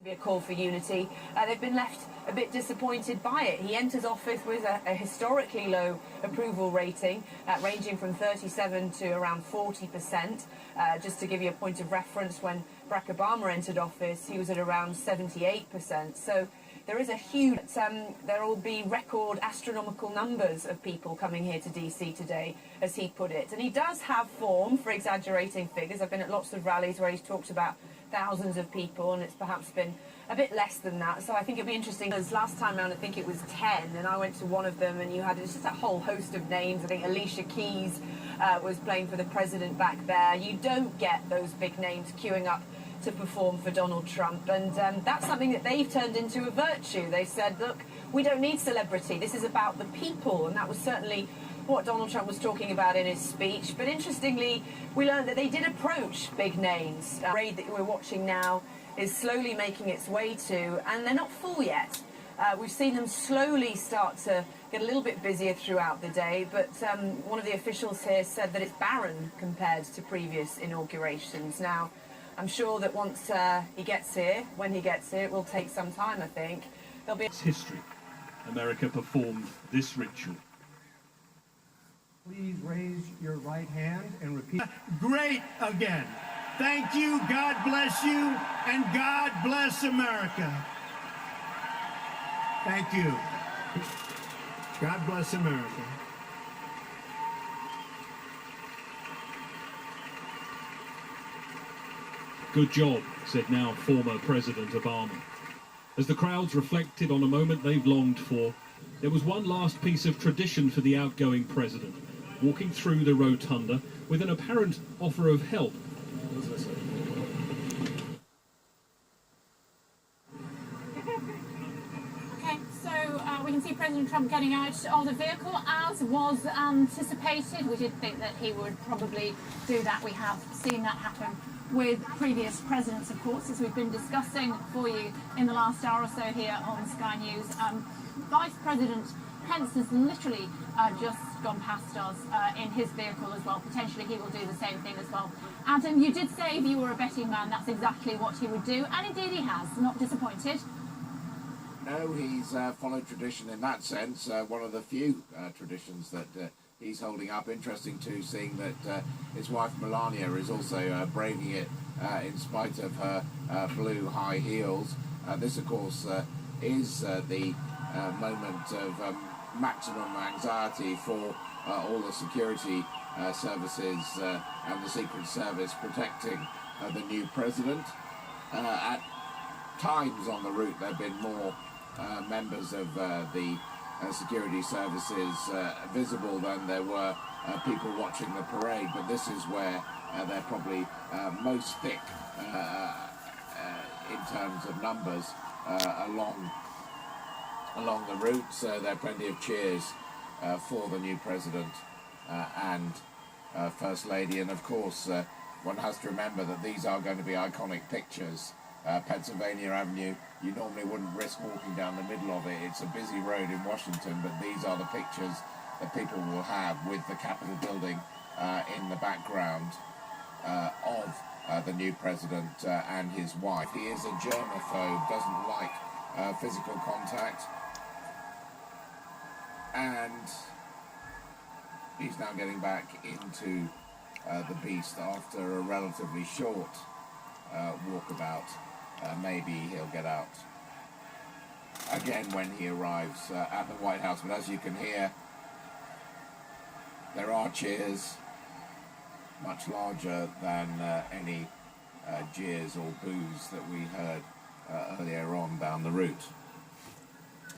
A call for unity. They've been left a bit disappointed by it. He enters office with a historically low approval rating, ranging from 37 to around 40%. Just to give you a point of reference, when Barack Obama entered office, he was at around 78%. So there is a huge, there will be record astronomical numbers of people coming here to DC today, as he put it. And he does have form for exaggerating figures. I've been at lots of rallies where he's talked about thousands of people, and it's perhaps been a bit less than that. So I think it'll be interesting, because last time around I think it was 10, and I went to one of them and you had just a whole host of names. I think Alicia Keys was playing for the president back there. You don't get those big names queuing up to perform for Donald Trump, and that's something that they've turned into a virtue. They said, look, we don't need celebrity, this is about the people, and that was certainly what Donald Trump was talking about in his speech. But interestingly, we learned that they did approach big names. The raid that we're watching now is slowly making its way to, and they're not full yet. We've seen them slowly start to get a little bit busier throughout the day, but one of the officials here said that it's barren compared to previous inaugurations. Now, I'm sure that once he gets here, when he gets here, it will take some time, I think. There'll be... It's history. America performed this ritual. Please raise your right hand and repeat. Great again. Thank you, God bless you, and God bless America. Thank you. God bless America. Good job, said now former President Obama. As the crowds reflected on a moment they've longed for, there was one last piece of tradition for the outgoing president, walking through the rotunda with an apparent offer of help. Okay, so we can see President Trump getting out of the vehicle, as was anticipated. We did think that he would probably do that. We have seen that happen with previous presidents, of course, as we've been discussing for you in the last hour or so here on Sky News. Vice President Pence has literally just gone past us in his vehicle as well. Potentially he will do the same thing as well. Adam, you did say if you were a betting man, that's exactly what he would do, and indeed he has. Not disappointed. No, he's followed tradition in that sense. One of the few traditions that he's holding up. Interesting too, seeing that his wife Melania is also braving it in spite of her blue high heels. This, of course, is the moment of maximum anxiety for all the security services and the Secret Service protecting the new president. At times on the route there have been more members of the security services visible than there were people watching the parade, but this is where they're probably most thick in terms of numbers along the route. So there are plenty of cheers for the new president and First Lady, and of course one has to remember that these are going to be iconic pictures. Pennsylvania Avenue, you normally wouldn't risk walking down the middle of it. It's a busy road in Washington, but these are the pictures that people will have with the Capitol building in the background of the new president and his wife. He is a germaphobe, doesn't like physical contact, and he's now getting back into the beast after a relatively short walkabout. Maybe he'll get out again when he arrives at the White House, but as you can hear, there are cheers much larger than any jeers or boos that we heard earlier on down the route.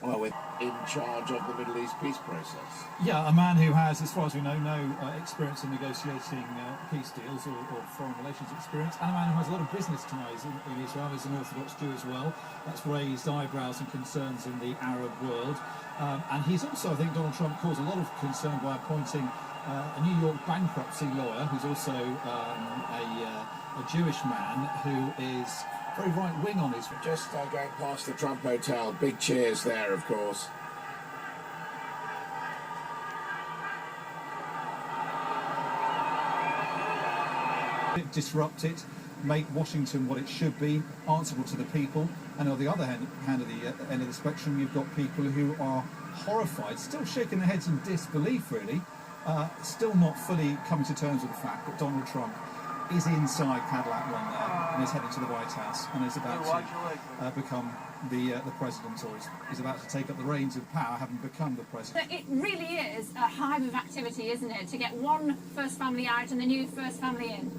Well, with in charge of the Middle East peace process. Yeah, a man who has, as far as we know, no experience in negotiating peace deals or foreign relations experience, and a man who has a lot of business ties in Israel. He's an Orthodox Jew as well. That's raised eyebrows and concerns in the Arab world. And he's also, I think, Donald Trump caused a lot of concern by appointing a New York bankruptcy lawyer who's also a Jewish man who is very right-wing on his... Just going past the Trump Hotel, big cheers there, of course. Disrupted. make Washington what it should be, answerable to the people. And on the other end of the spectrum, you've got people who are horrified, still shaking their heads in disbelief, really, still not fully coming to terms with the fact that Donald Trump is inside Cadillac One there and is heading to the White House and is about to become the president, or is about to take up the reins of power, having become the president. But it really is a hive of activity, isn't it, to get one first family out and the new first family in?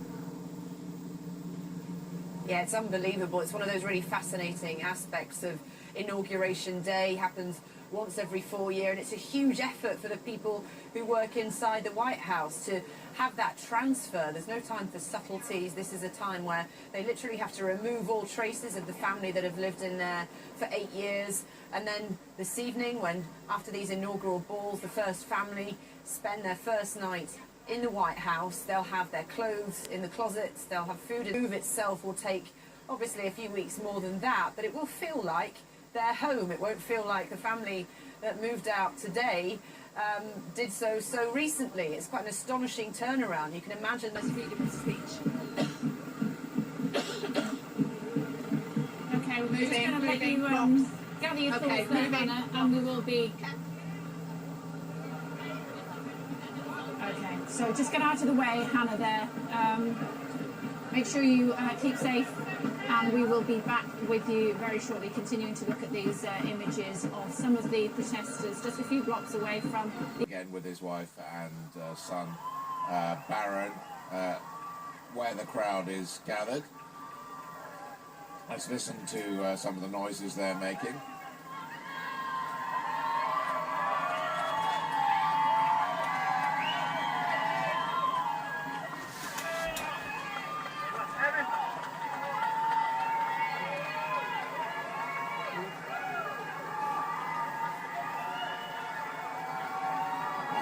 Yeah, it's unbelievable. It's one of those really fascinating aspects of Inauguration Day. Happens once every 4 years, and it's a huge effort for the people who work inside the White House to have that transfer. There's no time for subtleties. This is a time where they literally have to remove all traces of the family that have lived in there for 8 years. And then this evening, when after these inaugural balls, the first family spend their first night in the White House, they'll have their clothes in the closets, they'll have food. The move itself will take obviously a few weeks more than that, but it will feel like their home. It won't feel like the family that moved out today did so recently. It's quite an astonishing turnaround. You can imagine there's freedom of speech. Okay, we're just going to let you gather your thoughts there, Hannah, and we will be... Okay, so just get out of the way, Hannah, there. Make sure you keep safe, and we will be back with you very shortly, continuing to look at these images of some of the protesters just a few blocks away from... Again with his wife and son, Barron, where the crowd is gathered. Let's listen to some of the noises they're making.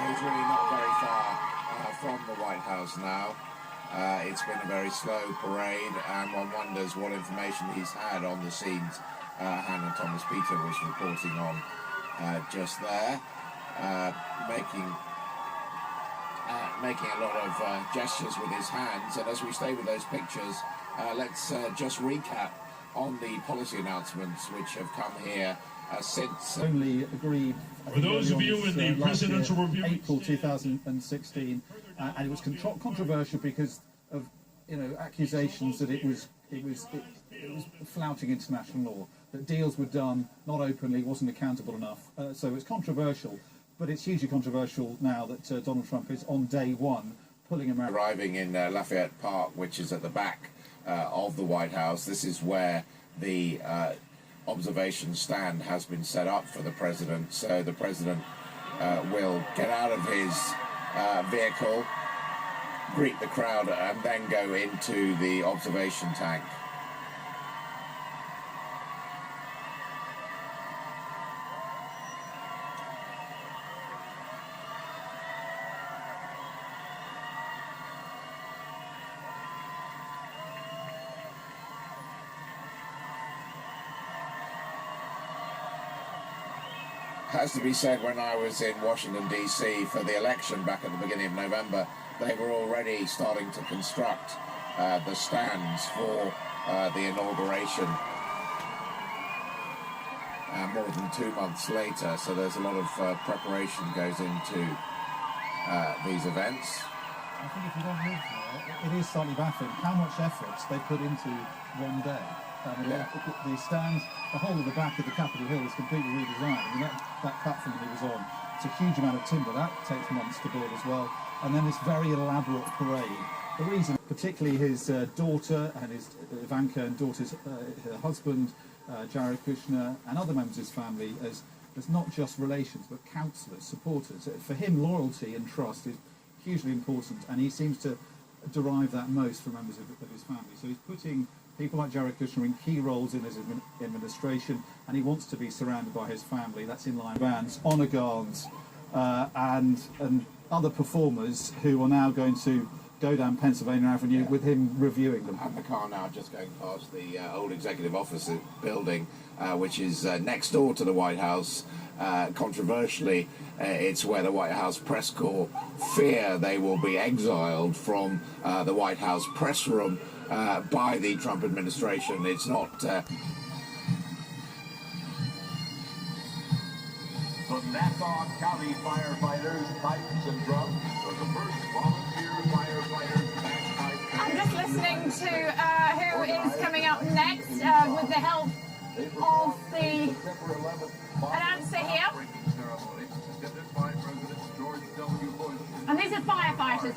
He's really not very far from the White House now. It's been a very slow parade, and one wonders what information he's had on the scenes. Hannah Thomas Peter was reporting on just there, making a lot of gestures with his hands. And as we stay with those pictures, let's just recap on the policy announcements which have come here since. Only agreed. For those of you in the presidential review, April 2016, and it was controversial because of accusations that it was flouting international law, that deals were done not openly, wasn't accountable enough. So it's controversial, but it's hugely controversial now that Donald Trump is on day one pulling America. Arriving in Lafayette Park, which is at the back of the White House. This is where the observation stand has been set up for the president. So the president will get out of his vehicle, greet the crowd, and then go into the observation tank. Has to be said, when I was in Washington, D.C. for the election back at the beginning of November, they were already starting to construct the stands for the inauguration. More than 2 months later, so there's a lot of preparation goes into these events. I think if you don't live there, it is slightly baffling how much effort they put into one day. The stand, the whole of the back of the Capitol Hill is completely redesigned. I mean, that platform that he was on, it's a huge amount of timber. That takes months to build as well. And then this very elaborate parade. The reason, particularly his daughter and his Ivanka and daughter's her husband, Jared Kushner, and other members of his family, as not just relations, but counselors, supporters. For him, loyalty and trust is hugely important, and he seems to derive that most from members of his family. So he's putting people like Jared Kushner in key roles in his administration, and he wants to be surrounded by his family. That's in line with bands, honour guards, and other performers who are now going to go down Pennsylvania Avenue with him reviewing them. And the car now just going past the old executive office building, which is next door to the White House. Controversially, it's where the White House press corps fear they will be exiled from the White House press room. by the Trump administration. It's not... The Nassau County firefighters, pipes and drums for the first volunteer firefighters bagpipes. I'm just listening to who is coming up next with the help of the announcer here. And these are firefighters.